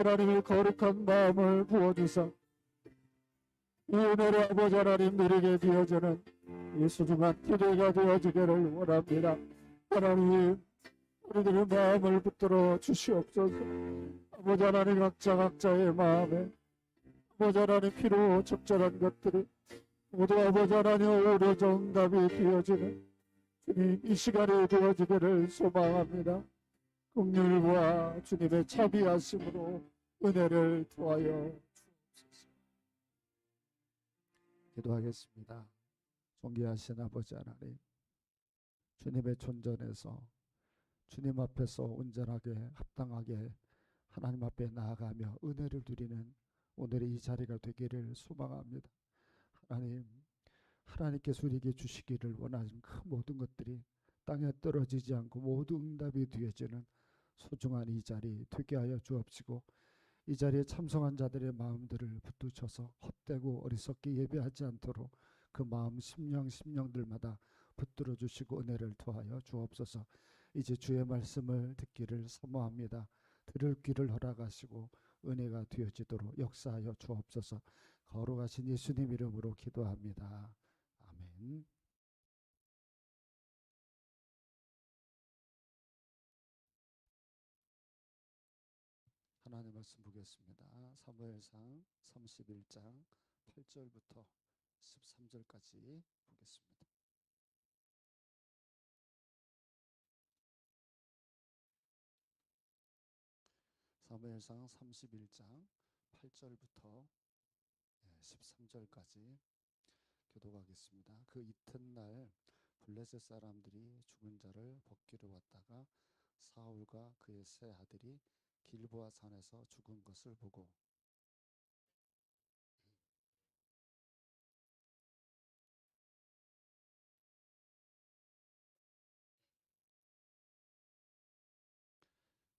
하나님의 거룩한 마음을 부어주사 이 은혜를 아버지 하나님 누리게 되어지는 이 소중한 기회가 되어지기를 원합니다. 하나님, 우리들의 마음을 붙들어 주시옵소서. 아버지 하나님, 각자의 마음에 아버지 하나님 피로 적절한 것들이 모두 아버지 하나님 오히려 정답이 되어지는 주님 이 시간에 되어지기를 소망합니다. 긍휼과 주님의 자비하심으로 은혜를 더하여 주옵소서. 기도하겠습니다. 존귀하신 아버지 하나님, 주님의 존전에서 주님 앞에서 온전하게 합당하게 하나님 앞에 나아가며 은혜를 누리는 오늘의 이 자리가 되기를 소망합니다. 하나님, 하나님께서 우리에게 주시기를 원하는 그 모든 것들이 땅에 떨어지지 않고 모두 응답이 되어지는 소중한 이 자리 되게 하여 주옵시고, 이 자리에 참석한 자들의 마음들을 붙드셔서 헛되고 어리석게 예배하지 않도록 그 마음 심령들마다 붙들어 주시고 은혜를 더하여 주옵소서. 이제 주의 말씀을 듣기를 사모합니다. 들을 귀를 허락하시고 은혜가 되어지도록 역사하여 주옵소서. 거룩하신 예수님 이름으로 기도합니다. 아멘. 하나님 말씀 보겠습니다. 사무엘상 31장 8절부터 13절까지 보겠습니다. 사무엘상 31장 8절부터 13절까지 교독하겠습니다. 그 이튿날 블레셋 사람들이 죽은 자를 벗기러 왔다가 사울과 그의 세 아들이 길보아 산에서 죽은 것을 보고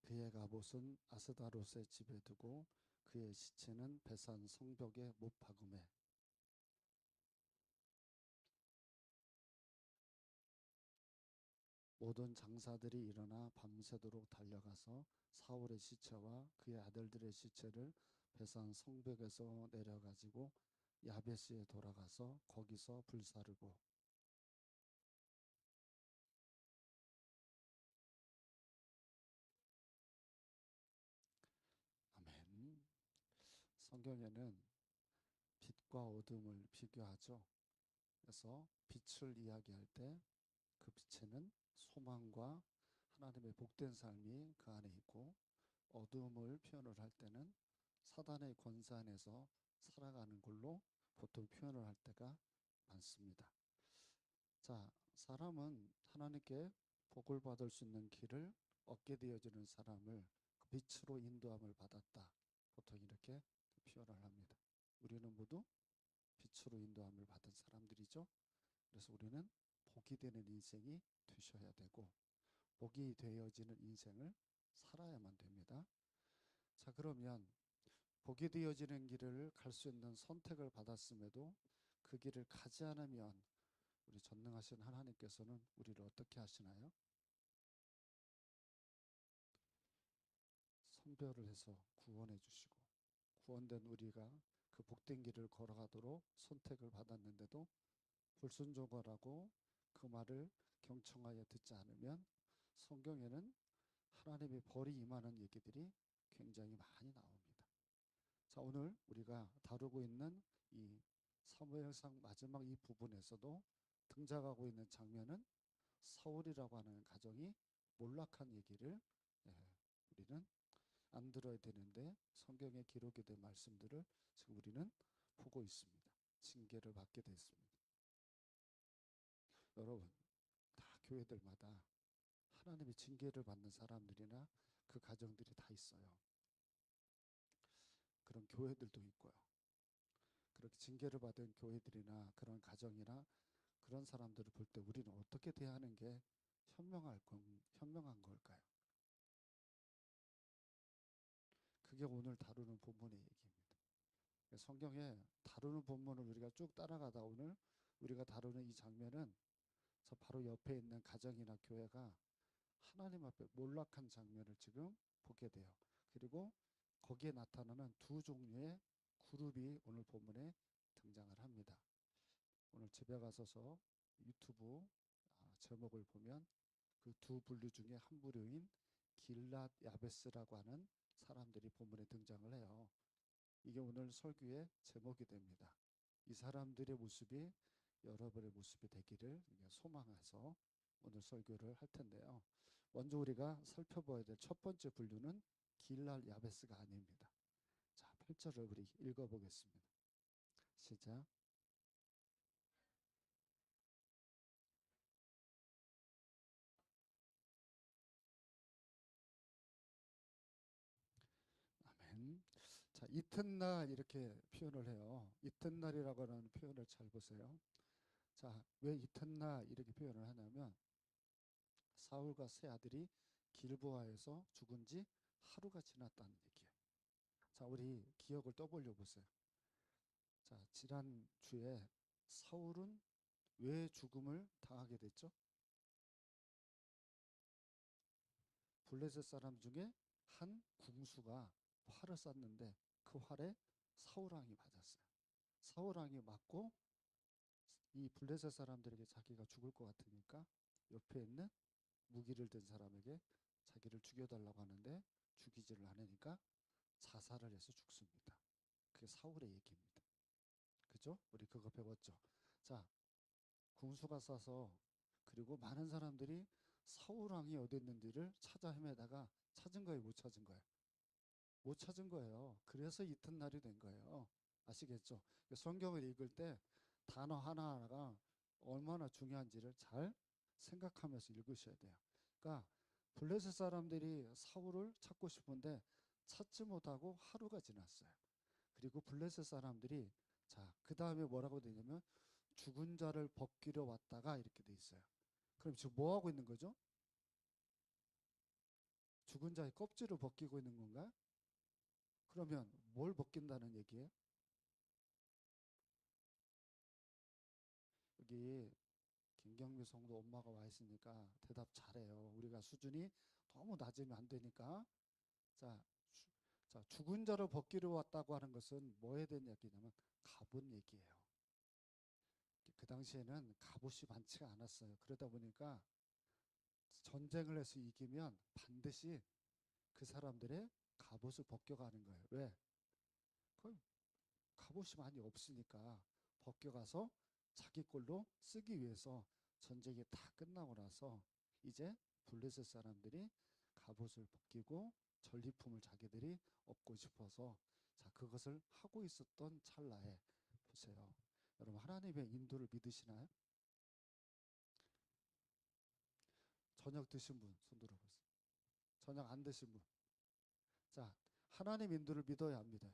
그의 갑옷은 아스다롯의 집에 두고 그의 시체는 베산 성벽에 못 박음에 모든 장사들이 일어나 밤새도록 달려가서 사울의 시체와 그의 아들들의 시체를 베산 성벽에서 내려가지고 야베스에 돌아가서 거기서 불사르고 아멘. 성경에는 빛과 어둠을 비교하죠. 그래서 빛을 이야기할 때 그 빛에는 소망과 하나님의 복된 삶이 그 안에 있고, 어둠을 표현을 할 때는 사단의 권세 안에서 살아가는 걸로 보통 표현을 할 때가 많습니다. 자, 사람은 하나님께 복을 받을 수 있는 길을 얻게 되어지는 사람을 그 빛으로 인도함을 받았다. 보통 이렇게 표현을 합니다. 우리는 모두 빛으로 인도함을 받은 사람들이죠. 그래서 우리는 복이 되는 인생이 되셔야 되고, 복이 되어지는 인생을 살아야만 됩니다. 자, 그러면 복이 되어지는 길을 갈 수 있는 선택을 받았음에도 그 길을 가지 않으면 우리 전능하신 하나님께서는 우리를 어떻게 하시나요? 선별을 해서 구원해 주시고, 구원된 우리가 그 복된 길을 걸어가도록 선택을 받았는데도 불순종하라고 그 말을 경청하여 듣지 않으면 성경에는 하나님의 벌이 임하는 얘기들이 굉장히 많이 나옵니다. 자, 오늘 우리가 다루고 있는 이 사무엘상 마지막 이 부분에서도 등장하고 있는 장면은 사울이라고 하는 가정이 몰락한 얘기를 우리는 안 들어야 되는데, 성경에 기록이 된 말씀들을 지금 우리는 보고 있습니다. 징계를 받게 됐습니다. 여러분, 다 교회들마다 하나님의 징계를 받는 사람들이나 그 가정들이 다 있어요. 그런 교회들도 있고요. 그렇게 징계를 받은 교회들이나 그런 가정이나 그런 사람들을 볼 때 우리는 어떻게 대하는 게 현명한 걸까요? 그게 오늘 다루는 본문의 얘기입니다. 성경에 다루는 본문을 우리가 쭉 따라가다 오늘 우리가 다루는 이 장면은 저 바로 옆에 있는 가정이나 교회가 하나님 앞에 몰락한 장면을 지금 보게 돼요. 그리고 거기에 나타나는 두 종류의 그룹이 오늘 본문에 등장을 합니다. 오늘 집에 가셔서 유튜브 제목을 보면 그 두 분류 중에 한 부류인 길랏 야베스라고 하는 사람들이 본문에 등장을 해요. 이게 오늘 설교의 제목이 됩니다. 이 사람들의 모습이 여러분의 모습이 되기를 소망해서 오늘 설교를 할 텐데요. 먼저 우리가 살펴봐야 될 첫 번째 분류는 길랏 야베스가 아닙니다. 자, 8절을 우리 읽어보겠습니다. 시작. 아멘. 자, 이튿날 이렇게 표현을 해요. 이튿날이라고 하는 표현을 잘 보세요. 자, 왜 이튿날 이렇게 표현을 하냐면 사울과 세 아들이 길보아에서 죽은 지 하루가 지났다는 얘기예요. 자, 우리 기억을 떠벌려 보세요. 자, 지난 주에 사울은 왜 죽음을 당하게 됐죠? 블레셋 사람 중에 한 궁수가 활을 쐈는데 그 활에 사울왕이 맞았어요. 사울왕이 맞고 이 블레셋 사람들에게 자기가 죽을 것 같으니까 옆에 있는 무기를 든 사람에게 자기를 죽여달라고 하는데 죽이지를 않으니까 자살을 해서 죽습니다. 그게 사울의 얘기입니다. 그죠? 우리 그거 배웠죠? 자, 궁수가 쏴서 그리고 많은 사람들이 사울왕이 어디 있는지를 찾아 헤매다가 찾은 거예요, 못 찾은 거예요? 못 찾은 거예요. 그래서 이튿날이 된 거예요. 아시겠죠? 성경을 읽을 때 단어 하나하나가 얼마나 중요한지를 잘 생각하면서 읽으셔야 돼요. 그러니까 블레셋 사람들이 사울을 찾고 싶은데 찾지 못하고 하루가 지났어요. 그리고 블레셋 사람들이 자, 그 다음에 뭐라고 되냐면 죽은 자를 벗기려 왔다가 이렇게 돼 있어요. 그럼 지금 뭐 하고 있는 거죠? 죽은 자의 껍질을 벗기고 있는 건가요? 그러면 뭘 벗긴다는 얘기예요? 여기 김경미 성도 엄마가 와 있으니까 대답 잘해요. 우리가 수준이 너무 낮으면 안 되니까. 자, 자, 죽은 자를 벗기려 왔다고 하는 것은 뭐에 대한 얘기냐면 갑옷 얘기예요. 그 당시에는 갑옷이 많지가 않았어요. 그러다 보니까 전쟁을 해서 이기면 반드시 그 사람들의 갑옷을 벗겨가는 거예요. 왜? 그 갑옷이 많이 없으니까 벗겨가서 자기 걸로 쓰기 위해서 전쟁이 다 끝나고 나서 이제 블레셋 사람들이 갑옷을 벗기고 전리품을 자기들이 얻고 싶어서 자, 그것을 하고 있었던 찰나에 보세요. 여러분 하나님의 인도를 믿으시나요? 저녁 드신 분 손 들어보세요. 저녁 안 드신 분. 자, 하나님 인도를 믿어야 합니다.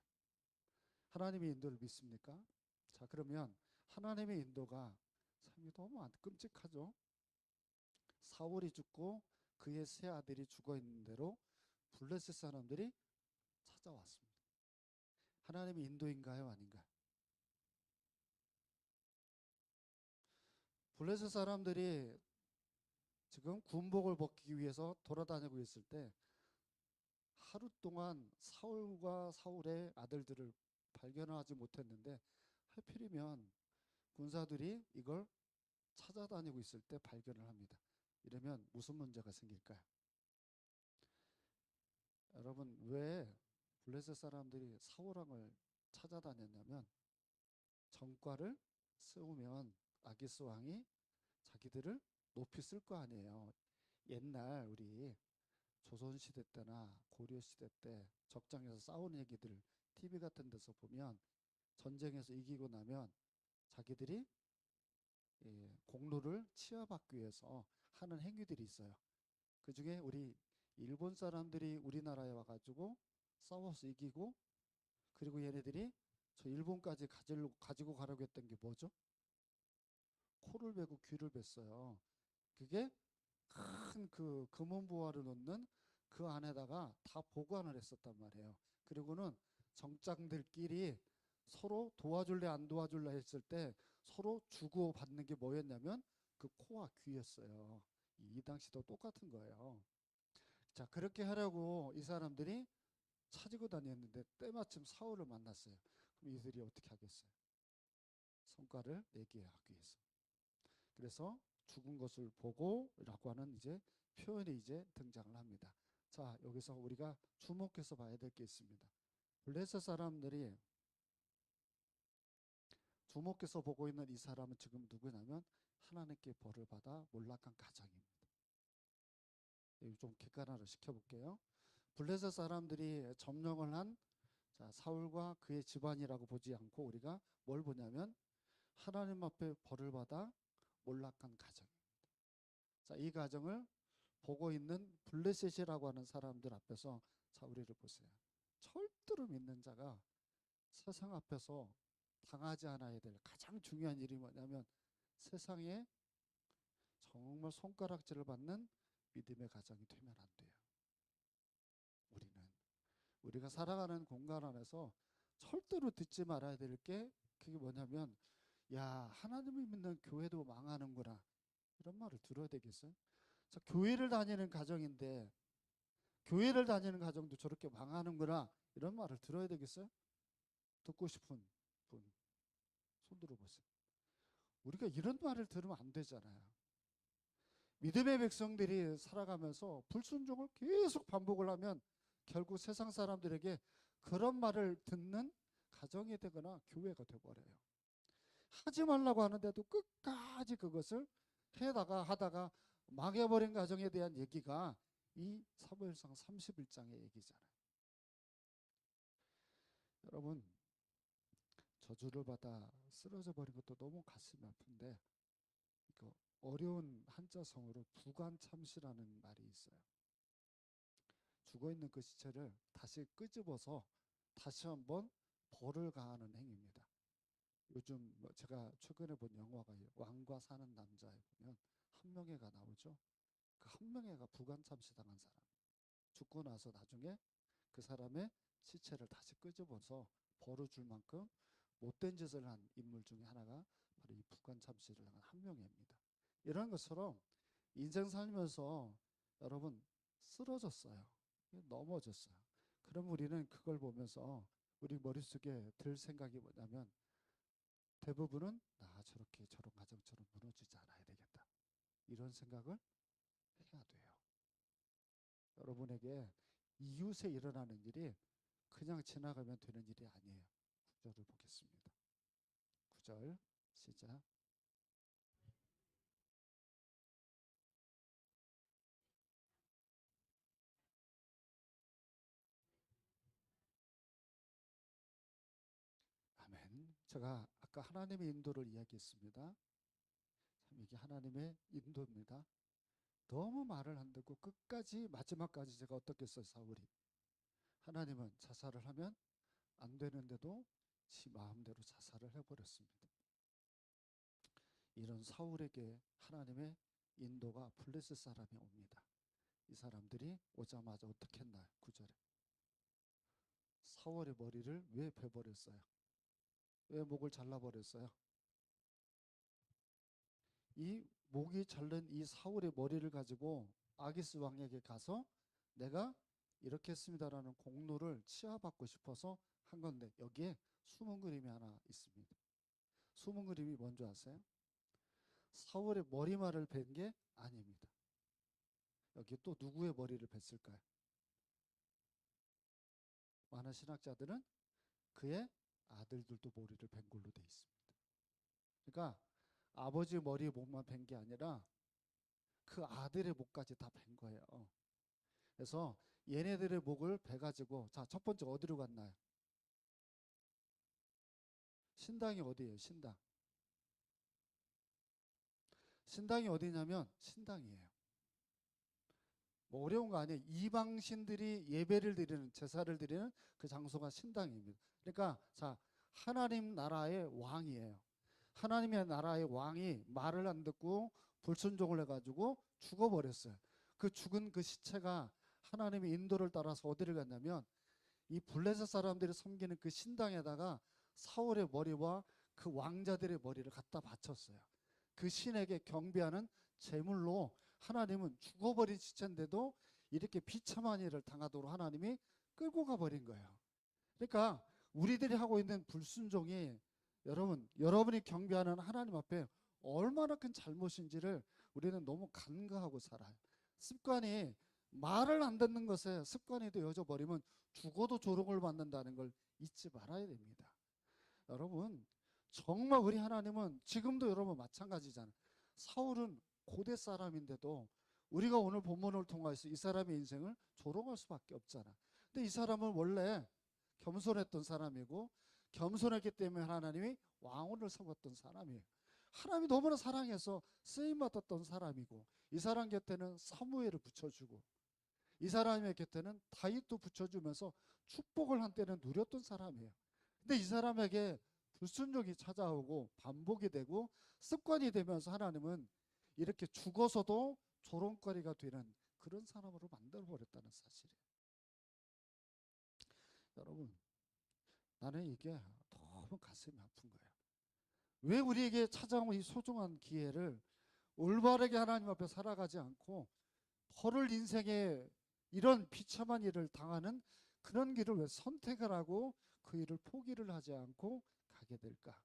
하나님의 인도를 믿습니까? 자, 그러면 하나님의 인도가 참 너무 끔찍하죠. 사울이 죽고 그의 세 아들이 죽어 있는 대로 블레셋 사람들이 찾아왔습니다. 하나님의 인도인가요, 아닌가요? 블레셋 사람들이 지금 군복을 벗기 위해서 돌아다니고 있을 때 하루 동안 사울과 사울의 아들들을 발견하지 못했는데 하필이면 군사들이 이걸 찾아다니고 있을 때 발견을 합니다. 이러면 무슨 문제가 생길까요? 여러분 왜 블레셋 사람들이 사울왕을 찾아다녔냐면 전과를 세우면 아기스 왕이 자기들을 높이 쓸 거 아니에요. 옛날 우리 조선시대 때나 고려시대 때 적장에서 싸우는 얘기들 TV 같은 데서 보면 전쟁에서 이기고 나면 자기들이 공로를 치하받기 위해서 하는 행위들이 있어요. 그 중에 우리 일본 사람들이 우리나라에 와가지고 싸워서 이기고 그리고 얘네들이 저 일본까지 가지고 가려고 했던 게 뭐죠? 코를 베고 귀를 뱄어요. 그게 큰 그 금은보화를 놓는 그 안에다가 다 보관을 했었단 말이에요. 그리고는 정장들끼리 서로 도와줄래 안 도와줄래 했을 때 서로 주고받는 게 뭐였냐면 그 코와 귀였어요. 이 당시도 똑같은 거예요. 자, 그렇게 하려고 이 사람들이 찾고 다녔는데 때마침 사울을 만났어요. 그럼 이들이 어떻게 하겠어요? 성과를 내게 하기 위해서. 그래서 죽은 것을 보고라고 하는 이제 표현이 이제 등장을 합니다. 자, 여기서 우리가 주목해서 봐야 될 게 있습니다. 블레셋 사람들이 주목해서 보고 있는 이 사람은 지금 누구냐면 하나님께 벌을 받아 몰락한 가정입니다. 좀 객관화를 시켜볼게요. 블레셋 사람들이 점령을 한 사울과 그의 집안이라고 보지 않고 우리가 뭘 보냐면 하나님 앞에 벌을 받아 몰락한 가정입니다. 자, 이 가정을 보고 있는 블레셋이라고 하는 사람들 앞에서 자, 우리를 보세요. 절대로 믿는 자가 세상 앞에서 당하지 않아야 될 가장 중요한 일이 뭐냐면 세상에 정말 손가락질을 받는 믿음의 가정이 되면 안 돼요. 우리가 살아가는 공간 안에서 절대로 듣지 말아야 될 게 그게 뭐냐면 야, 하나님을 믿는 교회도 망하는구나. 이런 말을 들어야 되겠어요? 자, 교회를 다니는 가정인데 교회를 다니는 가정도 저렇게 망하는구나. 이런 말을 들어야 되겠어요? 듣고 싶은 분 손 들어보세요. 우리가 이런 말을 들으면 안 되잖아요. 믿음의 백성들이 살아가면서 불순종을 계속 반복을 하면 결국 세상 사람들에게 그런 말을 듣는 가정이 되거나 교회가 되어버려요. 하지 말라고 하는데도 끝까지 그것을 하다가 망해버린 가정에 대한 얘기가 이 사무엘상 31장의 얘기잖아요. 여러분, 저주를 받아 쓰러져 버린 것도 너무 가슴이 아픈데 이거 어려운 한자성어로 부관참시라는 말이 있어요. 죽어있는 그 시체를 다시 끄집어서 다시 한번 벌을 가하는 행위입니다. 요즘 제가 최근에 본 영화가 왕과 사는 남자에 보면 한명회가 나오죠. 그 한명회가 부관참시 당한 사람. 죽고 나서 나중에 그 사람의 시체를 다시 끄집어서 벌을 줄 만큼 못된 짓을 한 인물 중에 하나가 바로 이 부관참시를 당한 한명회입니다. 이런 것처럼 인생 살면서 여러분 쓰러졌어요. 넘어졌어요. 그럼 우리는 그걸 보면서 우리 머릿속에 들 생각이 뭐냐면 대부분은 나 저렇게 저런 가정처럼 무너지지 않아야 되겠다. 이런 생각을 해야 돼요. 여러분에게 이웃에 일어나는 일이 그냥 지나가면 되는 일이 아니에요. 구절을 보겠습니다. 9절 시작. 아멘. 제가 아까 하나님의 인도를 이야기했습니다. 참 이게 하나님의 인도입니다. 너무 말을 안 듣고 끝까지 마지막까지 제가 어떻게 했어요, 사울이. 하나님은 자살을 하면 안 되는데도 지 마음대로 자살을 해버렸습니다. 이런 사울에게 하나님의 인도가 블레셋 사람이 옵니다. 이 사람들이 오자마자 어떻게 했나요? 9절에 사울의 머리를 왜 베버렸어요? 왜 목을 잘라버렸어요? 이 목이 잘린 이 사울의 머리를 가지고 아기스 왕에게 가서 내가 이렇게 했습니다라는 공로를 치하받고 싶어서 한 건데 여기에 숨은 그림이 하나 있습니다. 숨은 그림이 뭔지 아세요? 사울의 머리말을 벤 게 아닙니다. 여기 또 누구의 머리를 뵀을까요? 많은 신학자들은 그의 아들들도 머리를 벤 걸로 돼 있습니다. 그러니까 아버지 머리에 목만 벤 게 아니라 그 아들의 목까지 다 벤 거예요. 그래서 얘네들의 목을 베가지고 자, 첫 번째 어디로 갔나요? 신당이 어디예요? 신당. 신당이 어디냐면 신당이에요. 뭐 어려운 거 아니에요. 이방신들이 예배를 드리는 제사를 드리는 그 장소가 신당입니다. 그러니까 자, 하나님 나라의 왕이에요. 하나님의 나라의 왕이 말을 안 듣고 불순종을 해가지고 죽어버렸어요. 그 죽은 그 시체가 하나님의 인도를 따라서 어디를 갔냐면 이 블레셋 사람들이 섬기는 그 신당에다가 사울의 머리와 그 왕자들의 머리를 갖다 바쳤어요. 그 신에게 경배하는 제물로 하나님은 죽어버린 시체인데도 이렇게 비참한 일을 당하도록 하나님이 끌고 가버린 거예요. 그러니까 우리들이 하고 있는 불순종이 여러분이 경배하는 하나님 앞에 얼마나 큰 잘못인지를 우리는 너무 간과하고 살아요. 습관이 말을 안 듣는 것에 습관이 되어져 버리면 죽어도 조롱을 받는다는 걸 잊지 말아야 됩니다. 여러분, 정말 우리 하나님은 지금도 여러분 마찬가지잖아요. 사울은 고대 사람인데도 우리가 오늘 본문을 통해서 이 사람의 인생을 조롱할 수밖에 없잖아. 근데 이 사람은 원래 겸손했던 사람이고 겸손했기 때문에 하나님이 왕후를 삼았던 사람이에요. 하나님이 너무나 사랑해서 쓰임받았던 사람이고 이 사람 곁에는 사무엘을 붙여주고 이 사람의 곁에는 다윗도 붙여주면서 축복을 한때는 누렸던 사람이에요. 근데 이 사람에게 불순종이 찾아오고 반복이 되고 습관이 되면서 하나님은 이렇게 죽어서도 조롱거리가 되는 그런 사람으로 만들어버렸다는 사실이에요. 여러분, 나는 이게 너무 가슴이 아픈 거예요. 왜 우리에게 찾아온 이 소중한 기회를 올바르게 하나님 앞에 살아가지 않고 허를 인생에 이런 비참한 일을 당하는 그런 길을 왜 선택을 하고 그 일을 포기를 하지 않고 가게 될까?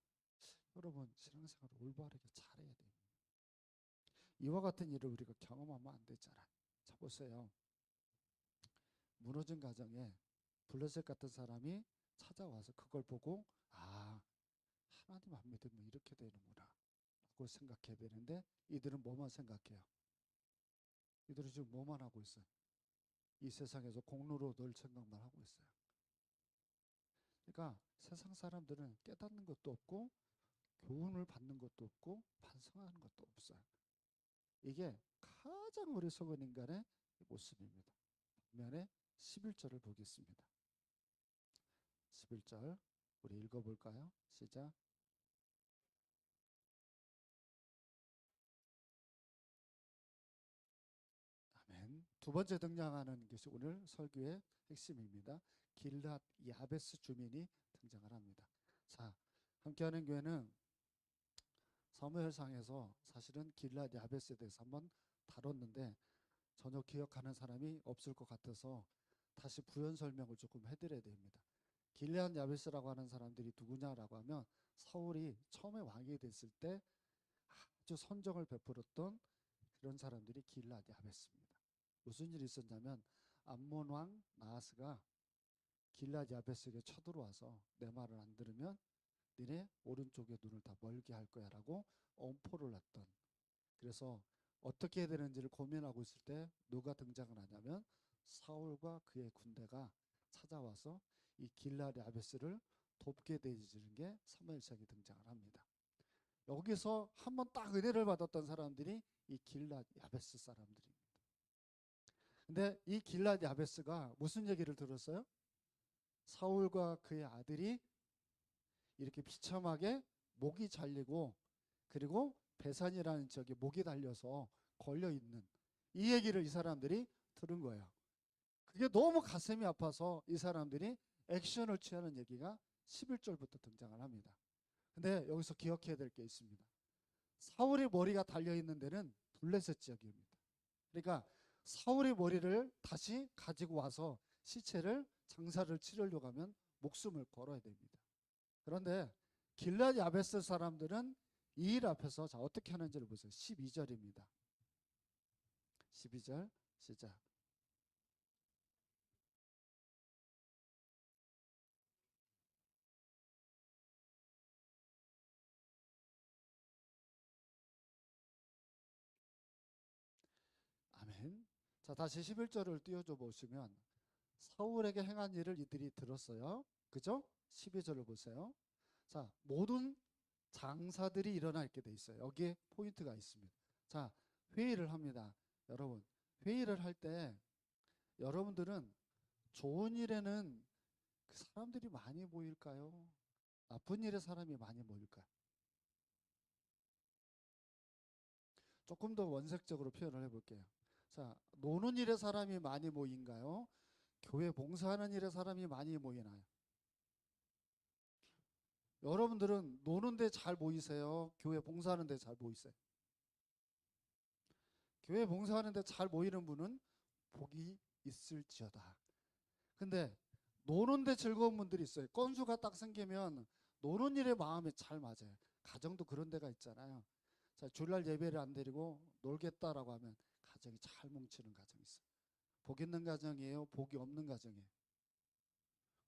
여러분, 신앙생활을 올바르게 잘해야 됩니다. 이와 같은 일을 우리가 경험하면 안 되잖아요. 자, 보세요. 무너진 가정에 블레셋 같은 사람이 찾아와서 그걸 보고 하나님 안 믿으면 이렇게 되는구나 라고 생각해야 되는데 이들은 뭐만 생각해요? 이들은 지금 뭐만 하고 있어요? 이 세상에서 공로로 늘 생각만 하고 있어요. 그러니까 세상 사람들은 깨닫는 것도 없고 교훈을 받는 것도 없고 반성하는 것도 없어요. 이게 가장 어리석은 인간의 모습입니다. 반면에 11절을 보겠습니다. 11절 우리 읽어볼까요? 시작. 아멘. 두 번째 등장하는 것이 오늘 설교의 핵심입니다. 길랏 야베스 주민이 등장을 합니다. 자, 함께하는 교회는 사무엘상에서 사실은 길랏 야베스에 대해서 한번 다뤘는데 전혀 기억하는 사람이 없을 것 같아서 다시 부연 설명을 조금 해드려야 됩니다. 길앗 야베스라고 하는 사람들이 누구냐라고 하면 사울이 처음에 왕이 됐을 때 아주 선정을 베풀었던 그런 사람들이 길앗 야베스입니다. 무슨 일이 있었냐면 암몬 왕 나하스가 길앗 야베스에게 쳐들어와서 내 말을 안 들으면 니네 오른쪽에 눈을 다 멀게 할 거야 라고 엄포를 놨던, 그래서 어떻게 해야 되는지를 고민하고 있을 때 누가 등장을 하냐면 사울과 그의 군대가 찾아와서 이 길앗 야베스를 돕게 되어지는 게 사무엘상에 등장을 합니다. 여기서 한번 딱 은혜를 받았던 사람들이 이 길앗 야베스 사람들입니다. 근데 이 길앗 야베스가 무슨 얘기를 들었어요? 사울과 그의 아들이 이렇게 비참하게 목이 잘리고 그리고 배산이라는 지역에 목이 달려서 걸려있는 이 얘기를 이 사람들이 들은 거예요. 그게 너무 가슴이 아파서 이 사람들이 액션을 취하는 얘기가 11절부터 등장을 합니다. 근데 여기서 기억해야 될 게 있습니다. 사울의 머리가 달려있는 데는 블레셋 지역입니다. 그러니까 사울의 머리를 다시 가지고 와서 시체를 장사를 치르려고 하면 목숨을 걸어야 됩니다. 그런데 길랏 야베스 사람들은 이 일 앞에서 자 어떻게 하는지를 보세요. 12절입니다. 12절 시작. 아멘. 자 다시 11절을 띄워줘 보시면 사울에게 행한 일을 이들이 들었어요. 그죠? 12절을 보세요. 자 모든 장사들이 일어나 있게 돼 있어요. 여기에 포인트가 있습니다. 자 회의를 합니다. 여러분 회의를 할 때 여러분들은 좋은 일에는 그 사람들이 많이 모일까요? 나쁜 일에 사람이 많이 모일까요? 조금 더 원색적으로 표현을 해볼게요. 자, 노는 일에 사람이 많이 모인가요? 교회 봉사하는 일에 사람이 많이 모이나요? 여러분들은 노는데 잘 모이세요? 교회 봉사하는데 잘 모이세요? 교회 봉사하는데 잘 모이는 분은 복이 있을지어다. 근데 노는데 즐거운 분들이 있어요. 건수가 딱 생기면 노는 일에 마음이 잘 맞아요. 가정도 그런 데가 있잖아요. 자, 주일날 예배를 안 드리고 놀겠다라고 하면 가정이 잘 뭉치는 가정이 있어요. 복 있는 가정이에요? 복이 없는 가정이에요?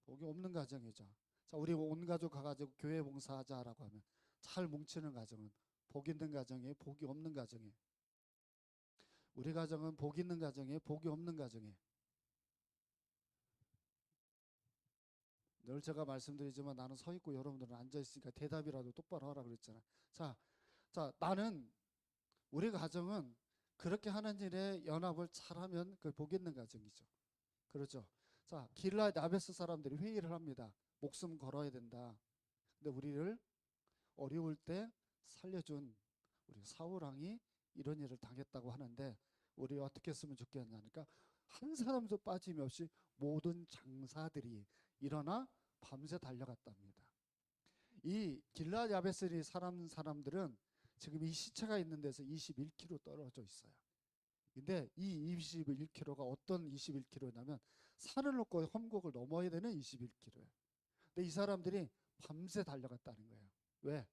복이 없는 가정이죠. 자, 우리 온 가족 가가지고 교회 봉사하자라고 하면 잘 뭉치는 가정은 복 있는 가정이에요? 복이 없는 가정이에요? 우리 가정은 복 있는 가정이에요? 복이 없는 가정이에요? 늘 제가 말씀드리지만 나는 서 있고 여러분들은 앉아 있으니까 대답이라도 똑바로 하라 그랬잖아. 자, 나는 우리 가정은 그렇게 하는 일에 연합을 잘하면 그 복 있는 가정이죠. 그렇죠. 자, 길라앗 야베스 사람들이 회의를 합니다. 목숨 걸어야 된다. 근데 우리를 어려울 때 살려준 우리 사울 왕이 이런 일을 당했다고 하는데 우리 어떻게 했으면 좋겠냐니까 한 사람도 빠짐없이 모든 장사들이 일어나 밤새 달려갔답니다. 이 길라앗 야베스리 사람들은 지금 이 시체가 있는 데서 21km 떨어져 있어요. 근데 이 21km가 어떤 21km냐면 산을 넘고 험곡을 넘어야 되는 21km예요. 근데 이 사람들이 밤새 달려갔다는 거예요. 왜?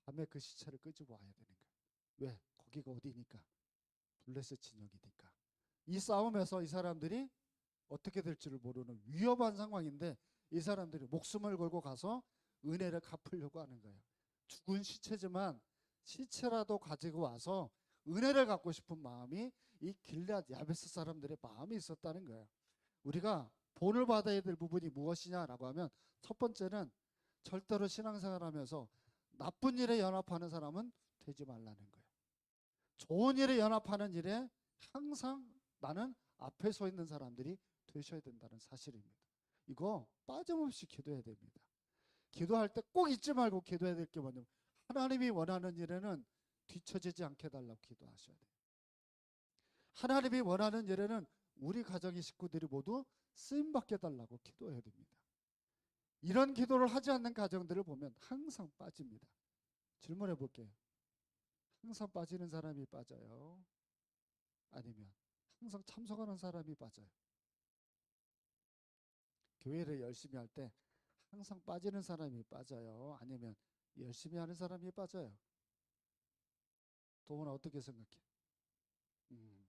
밤에 그 시체를 끄집어 와야 되는 거예요. 왜? 거기가 어디니까? 블레셋 진영이니까. 이 싸움에서 이 사람들이 어떻게 될지를 모르는 위험한 상황인데 이 사람들이 목숨을 걸고 가서 은혜를 갚으려고 하는 거예요. 죽은 시체지만 시체라도 가지고 와서 은혜를 갚고 싶은 마음이 이 길앗 야베스 사람들의 마음이 있었다는 거예요. 우리가 본을 받아야 될 부분이 무엇이냐라고 하면 첫 번째는 절대로 신앙생활하면서 나쁜 일에 연합하는 사람은 되지 말라는 거예요. 좋은 일에 연합하는 일에 항상 나는 앞에 서 있는 사람들이 되셔야 된다는 사실입니다. 이거 빠짐없이 기도해야 됩니다. 기도할 때 꼭 잊지 말고 기도해야 될 게 뭐냐면 하나님이 원하는 일에는 뒤처지지 않게 해달라고 기도하셔야 돼요. 하나님이 원하는 일에는 우리 가정의 식구들이 모두 쓰임받게 해달라고 기도해야 됩니다. 이런 기도를 하지 않는 가정들을 보면 항상 빠집니다. 질문해 볼게요. 항상 빠지는 사람이 빠져요? 아니면 항상 참석하는 사람이 빠져요? 교회를 열심히 할 때 항상 빠지는 사람이 빠져요? 아니면 열심히 하는 사람이 빠져요? 도훈아 어떻게 생각해? 음,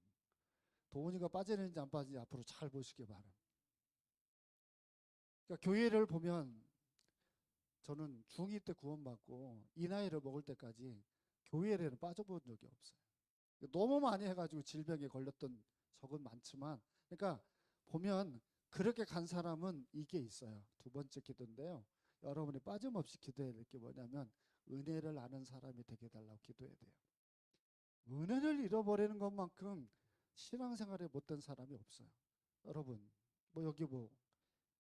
도훈이가 빠지는지 안 빠지는지 앞으로 잘 보시기 바랍니다. 그러니까 교회를 보면 저는 중2 때 구원받고 이 나이를 먹을 때까지 교회에는 빠져본 적이 없어요. 너무 많이 해가지고 질병에 걸렸던 적은 많지만 그러니까 보면 그렇게 간 사람은 이게 있어요. 두 번째 기도인데요. 여러분이 빠짐없이 기도해야 될 게 뭐냐면 은혜를 아는 사람이 되게 해달라고 기도해야 돼요. 은혜를 잃어버리는 것만큼 신앙생활에 못된 사람이 없어요. 여러분 뭐 여기 뭐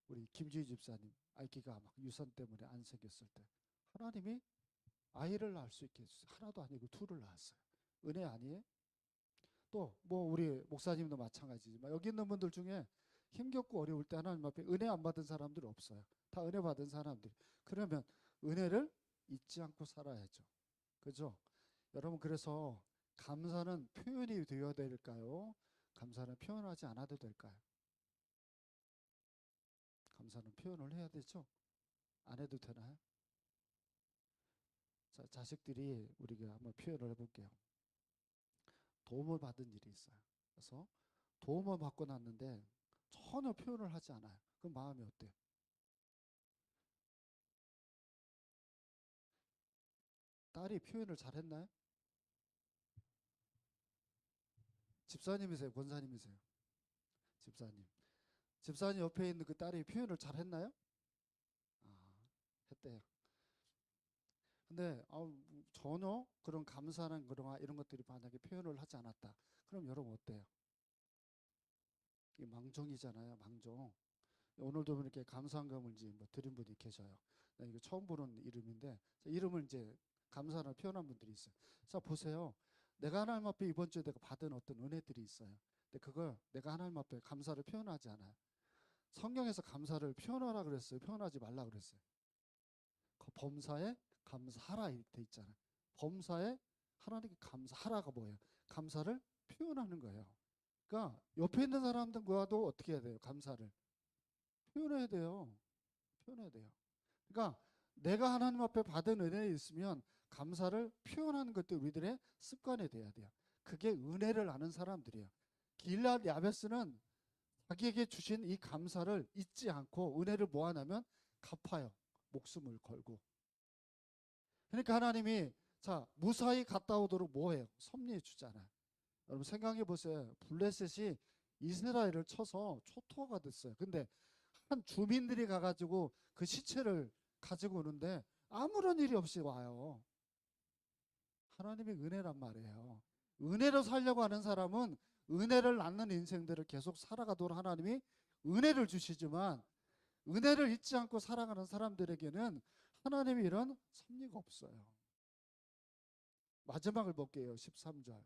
우리 김주희 집사님 아기가 막 유산 때문에 안 생겼을 때 하나님이 아이를 낳을 수 있게 해주세요. 하나도 아니고 둘을 낳았어요. 은혜 아니에요? 또 뭐 우리 목사님도 마찬가지지만 여기 있는 분들 중에 힘겹고 어려울 때 하나님 앞에 은혜 안 받은 사람들 없어요. 다 은혜 받은 사람들이. 그러면 은혜를 잊지 않고 살아야죠. 그죠? 여러분 그래서 감사는 표현이 되어야 될까요? 감사는 표현하지 않아도 될까요? 감사는 표현을 해야 되죠? 안 해도 되나요? 자, 자식들이 우리가 한번 표현을 해볼게요. 도움을 받은 일이 있어요. 그래서 도움을 받고 났는데 전혀 표현을 하지 않아요. 그럼 마음이 어때요? 딸이 표현을 잘했나요? 집사님이세요? 권사님이세요? 집사님. 집사님 옆에 있는 그 딸이 표현을 잘했나요? 아, 했대요. 근데 전혀 그런 감사는 그런 이런 것들이 만약에 표현을 하지 않았다. 그럼 여러분 어때요? 이 망종이잖아요. 망종. 오늘도 이렇게 감사한감을 이제 뭐 드린 분이 계셔요. 나 이거 처음 보는 이름인데 이름을 이제 감사를 표현한 분들이 있어요. 자 보세요. 내가 하나님 앞에 이번 주에 내가 받은 어떤 은혜들이 있어요. 근데 그걸 내가 하나님 앞에 감사를 표현하지 않아요. 성경에서 감사를 표현하라 그랬어요. 표현하지 말라 그랬어요. 그 범사에 감사하라 돼 있잖아요. 범사에 하나님께 감사하라가 뭐예요? 감사를 표현하는 거예요. 그러니까 옆에 있는 사람들과도 어떻게 해야 돼요? 감사를 표현해야 돼요. 표현해야 돼요. 그러니까 내가 하나님 앞에 받은 은혜에 있으면 감사를 표현하는 것도 우리들의 습관이 돼야 돼요. 그게 은혜를 아는 사람들이에요. 길앗 야베스는 자기에게 주신 이 감사를 잊지 않고 은혜를 뭐 하냐면 갚아요. 목숨을 걸고. 그러니까 하나님이 자 무사히 갔다 오도록 뭐해요? 섭리해 주잖아요. 여러분 생각해 보세요. 블레셋이 이스라엘을 쳐서 초토화가 됐어요. 근데 한 주민들이 가가지고 그 시체를 가지고 오는데 아무런 일이 없이 와요. 하나님의 은혜란 말이에요. 은혜로 살려고 하는 사람은 은혜를 낳는 인생들을 계속 살아가도록 하나님이 은혜를 주시지만 은혜를 잊지 않고 살아가는 사람들에게는 하나님이 이런 섭리가 없어요. 마지막을 볼게요. 13절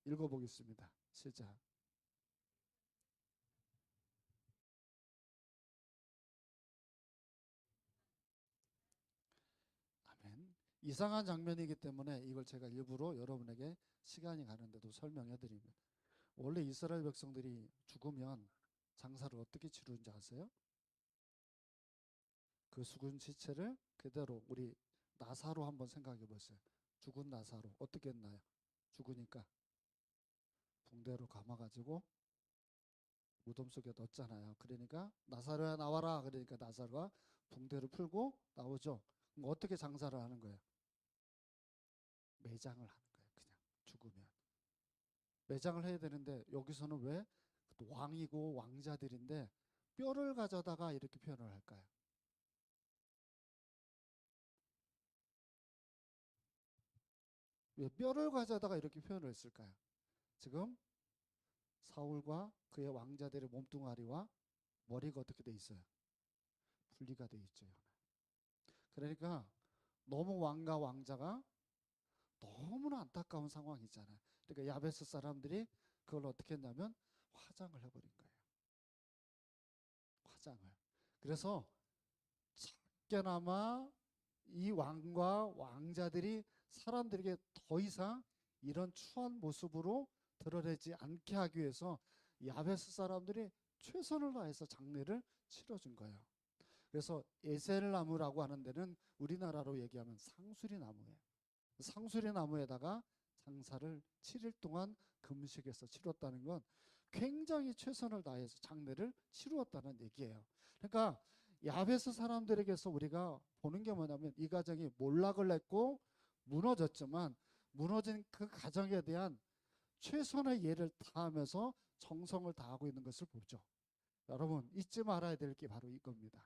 읽어보겠습니다. 시작. 아멘. 이상한 장면이기 때문에 이걸 제가 일부러 여러분에게 시간이 가는데도 설명해 드립니다. 원래 이스라엘 백성들이 죽으면 장사를 어떻게 치르는지 아세요? 그 죽은 시체를 그대로 우리 나사로 한번 생각해 보세요. 죽은 나사로 어떻게 했나요? 죽으니까 붕대로 감아가지고 무덤 속에 넣었잖아요. 그러니까 나사로야 나와라. 그러니까 나사로가 붕대를 풀고 나오죠. 그럼 어떻게 장사를 하는 거예요? 매장을 하는 거예요. 그냥 죽으면. 매장을 해야 되는데 여기서는 왜 왕이고 왕자들인데 뼈를 가져다가 이렇게 표현을 할까요? 왜 뼈를 가져다가 이렇게 표현을 했을까요? 지금 사울과 그의 왕자들의 몸뚱아리와 머리가 어떻게 돼 있어요? 분리가 돼 있죠. 그러니까 너무 왕과 왕자가 너무나 안타까운 상황이잖아요. 그러니까 야베스 사람들이 그걸 어떻게 했냐면 화장을 해버린 거예요. 화장을. 그래서 작게나마 이 왕과 왕자들이 사람들에게 더 이상 이런 추한 모습으로 드러내지 않게 하기 위해서 야베스 사람들이 최선을 다해서 장례를 치러준 거예요. 그래서 에셀나무라고 하는 데는 우리나라로 얘기하면 상수리 나무예요. 상수리 나무에다가 장사를 7일 동안 금식해서 치렀다는 건 굉장히 최선을 다해서 장례를 치루었다는 얘기예요. 그러니까 야베스 사람들에게서 우리가 보는 게 뭐냐면 이 가정이 몰락을 했고 무너졌지만 무너진 그 가정에 대한 최선의 예를 다하면서 정성을 다하고 있는 것을 보죠. 여러분 잊지 말아야 될 게 바로 이겁니다.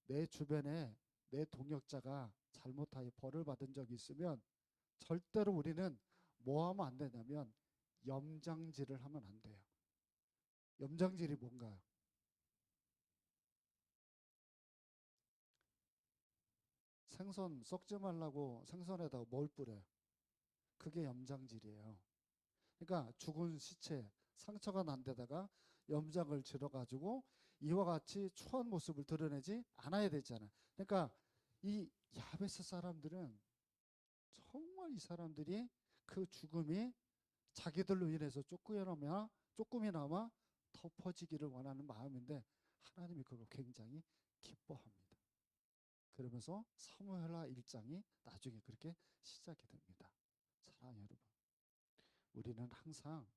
내 주변에 내 동역자가 잘못하여 벌을 받은 적이 있으면 절대로 우리는 뭐 하면 안 되냐면 염장질을 하면 안 돼요. 염장질이 뭔가요? 생선 썩지 말라고 생선에다가 뭘 뿌려요? 그게 염장질이에요. 그러니까 죽은 시체, 상처가 난 데다가 염장을 지어가지고 이와 같이 추한 모습을 드러내지 않아야 되잖아요. 그러니까 이 야베스 사람들은 정말 이 사람들이 그 죽음이 자기들로 인해서 조금이나마 덮어지기를 원하는 마음인데 하나님이 그걸 굉장히 기뻐합니다. 그러면서 사무엘하 1장이 나중에 그렇게 시작이 됩니다. 사랑하는 여러분, 우리는 항상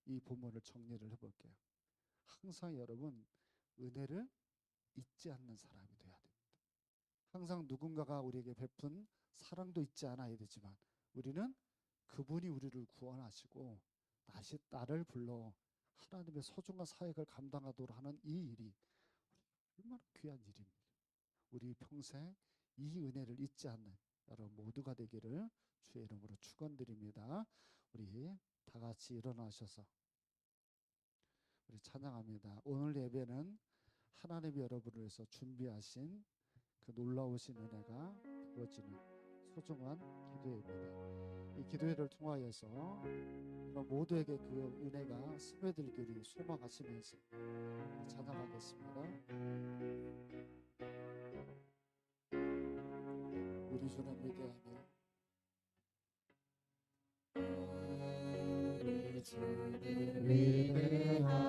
이 본문을 정리를 해볼게요. 항상 여러분 은혜를 잊지 않는 사람이 돼야 됩니다. 항상 누군가가 우리에게 베푼 사랑도 잊지 않아야 되지만 우리는 그분이 우리를 구원하시고 다시 나를 불러 하나님의 소중한 사역을 감당하도록 하는 이 일이 얼마나 귀한 일입니다. 우리 평생 이 은혜를 잊지 않는 여러분 모두가 되기를 주의 이름으로 축원드립니다. 우리 다 같이 일어나셔서 우리 찬양합니다. 오늘 예배는 하나님이 여러분을 위해서 준비하신 그 놀라우신 은혜가 부어지는 소중한 기도회입니다. 이 기도회를 통하여서 모두에게 그 은혜가 스며들기를 소망하시면서 찬양하겠습니다. 우리 주는 위대하며 우리 주는 위대하며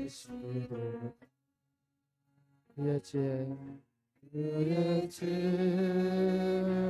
계시되 그의 지혜